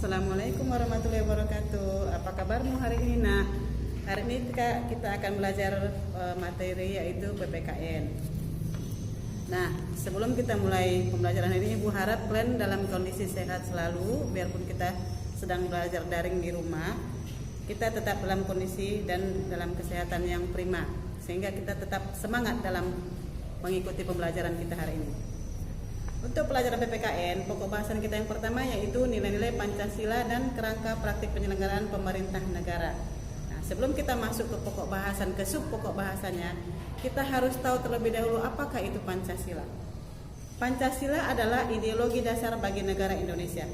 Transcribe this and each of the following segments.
Assalamualaikum warahmatullahi wabarakatuh. Apa kabarmu hari ini, nak? Hari ini kita akan belajar materi yaitu PPKN. Nah, sebelum kita mulai pembelajaran ini, Ibu harap kalian dalam kondisi sehat selalu. Biarpun kita sedang belajar daring di rumah, kita tetap dalam kondisi dan dalam kesehatan yang prima, sehingga kita tetap semangat dalam mengikuti pembelajaran kita hari ini. Untuk pelajaran PPKN, pokok bahasan kita yang pertama yaitu nilai-nilai Pancasila dan kerangka praktik penyelenggaraan pemerintah negara. Nah, sebelum kita masuk ke pokok bahasan, ke sub pokok bahasanya, kita harus tahu terlebih dahulu apakah itu Pancasila. Pancasila adalah ideologi dasar bagi negara Indonesia.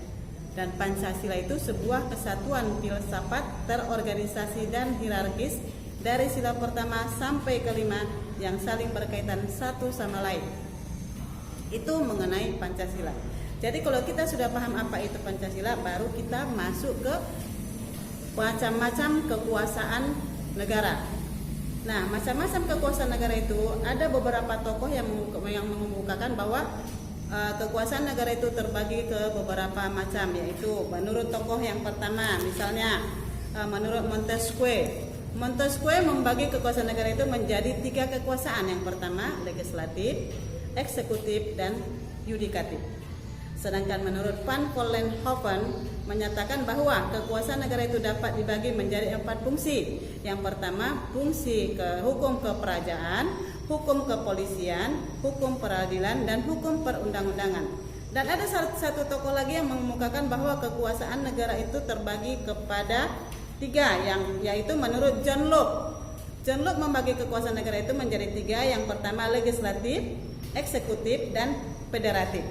Dan Pancasila itu sebuah kesatuan filsafat terorganisasi dan hierarkis dari sila pertama sampai kelima yang saling berkaitan satu sama lain. Itu mengenai Pancasila. Jadi kalau kita sudah paham apa itu Pancasila, baru kita masuk ke macam-macam kekuasaan negara. Nah, macam-macam kekuasaan negara itu ada beberapa tokoh yang mengemukakan bahwa kekuasaan negara itu terbagi ke beberapa macam, yaitu menurut tokoh yang pertama, misalnya menurut Montesquieu. Montesquieu membagi kekuasaan negara itu menjadi 3 kekuasaan. Yang pertama, legislatif, eksekutif, dan yudikatif. Sedangkan menurut Van Vollenhoven menyatakan bahwa kekuasaan negara itu dapat dibagi menjadi 4 fungsi. Yang pertama, fungsi hukum keperajaan, hukum kepolisian, hukum peradilan, dan hukum perundang-undangan. Dan ada satu tokoh lagi yang mengemukakan bahwa kekuasaan negara itu terbagi kepada 3, yaitu menurut John Locke. John Locke membagi kekuasaan negara itu menjadi 3. Yang pertama, legislatif, eksekutif, dan federatif.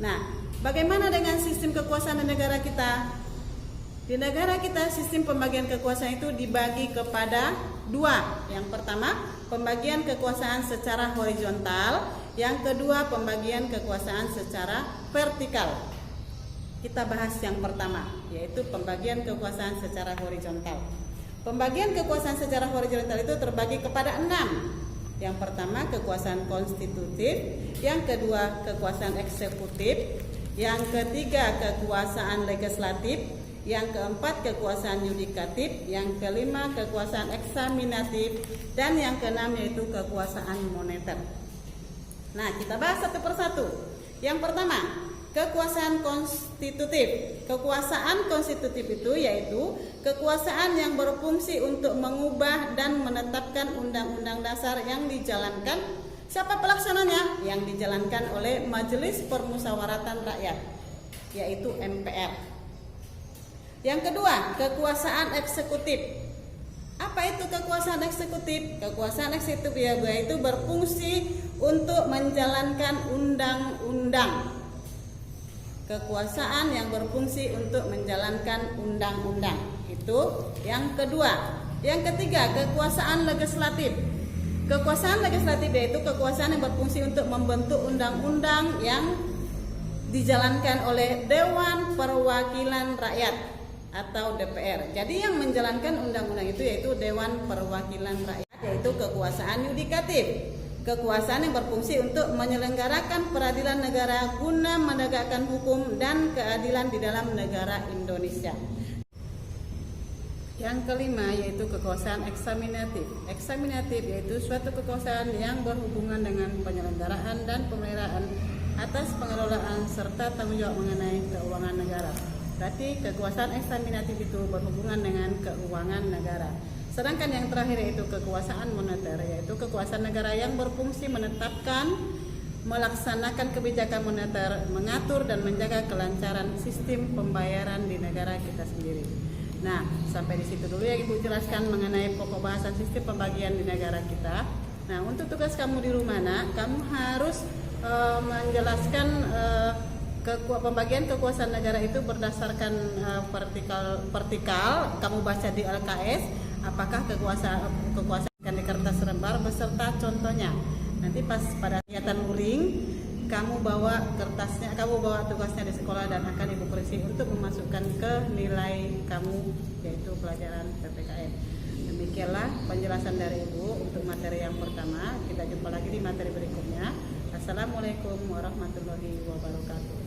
Nah, bagaimana dengan sistem kekuasaan di negara kita? Di negara kita sistem pembagian kekuasaan itu dibagi kepada 2. Yang pertama, pembagian kekuasaan secara horizontal. Yang kedua, pembagian kekuasaan secara vertikal. Kita bahas yang pertama, yaitu pembagian kekuasaan secara horizontal. Pembagian kekuasaan secara horizontal itu terbagi kepada 6. Yang pertama, kekuasaan konstitutif. Yang kedua, kekuasaan eksekutif. Yang ketiga, kekuasaan legislatif. Yang keempat, kekuasaan yudikatif. Yang kelima, kekuasaan eksaminatif. Dan yang keenam yaitu kekuasaan moneter. Nah, kita bahas satu persatu. Yang pertama, kekuasaan konstitutif. Kekuasaan konstitutif itu yaitu kekuasaan yang berfungsi untuk mengubah dan menetapkan undang-undang dasar yang dijalankan. Siapa pelaksananya? Yang dijalankan oleh Majelis Permusyawaratan Rakyat, yaitu MPR. Yang kedua, kekuasaan eksekutif. Apa itu kekuasaan eksekutif? Kekuasaan eksekutif yaitu berfungsi untuk menjalankan undang-undang. Kekuasaan yang berfungsi untuk menjalankan undang-undang. Itu yang kedua. Yang ketiga, kekuasaan legislatif. Kekuasaan legislatif yaitu kekuasaan yang berfungsi untuk membentuk undang-undang yang dijalankan oleh Dewan Perwakilan Rakyat atau DPR. Jadi yang menjalankan undang-undang itu yaitu Dewan Perwakilan Rakyat, yaitu kekuasaan yudikatif. Kekuasaan yang berfungsi untuk menyelenggarakan peradilan negara guna menegakkan hukum dan keadilan di dalam negara Indonesia. Yang kelima yaitu kekuasaan eksaminatif. Eksaminatif yaitu suatu kekuasaan yang berhubungan dengan penyelenggaraan dan pemeliharaan atas pengelolaan serta tanggung jawab mengenai keuangan negara. Berarti kekuasaan eksaminatif itu berhubungan dengan keuangan negara. Sedangkan yang terakhir yaitu kekuasaan moneter, yaitu kekuasaan negara yang berfungsi menetapkan, melaksanakan kebijakan moneter, mengatur dan menjaga kelancaran sistem pembayaran di negara kita sendiri. Nah, sampai di situ dulu ya Ibu jelaskan mengenai pokok bahasan sistem pembagian di negara kita. Nah, untuk tugas kamu di rumah, nak, kamu harus menjelaskan pembagian kekuasaan negara itu berdasarkan vertikal. Kamu baca di LKS. Apakah kekuasaan di kertas lembar beserta contohnya. Nanti pas pada kegiatan luring, kamu bawa kertasnya, kamu bawa tugasnya di sekolah dan akan Ibu koresi untuk memasukkan ke nilai kamu, yaitu pelajaran PPKN. Demikianlah penjelasan dari Ibu untuk materi yang pertama. Kita jumpa lagi di materi berikutnya. Assalamualaikum warahmatullahi wabarakatuh.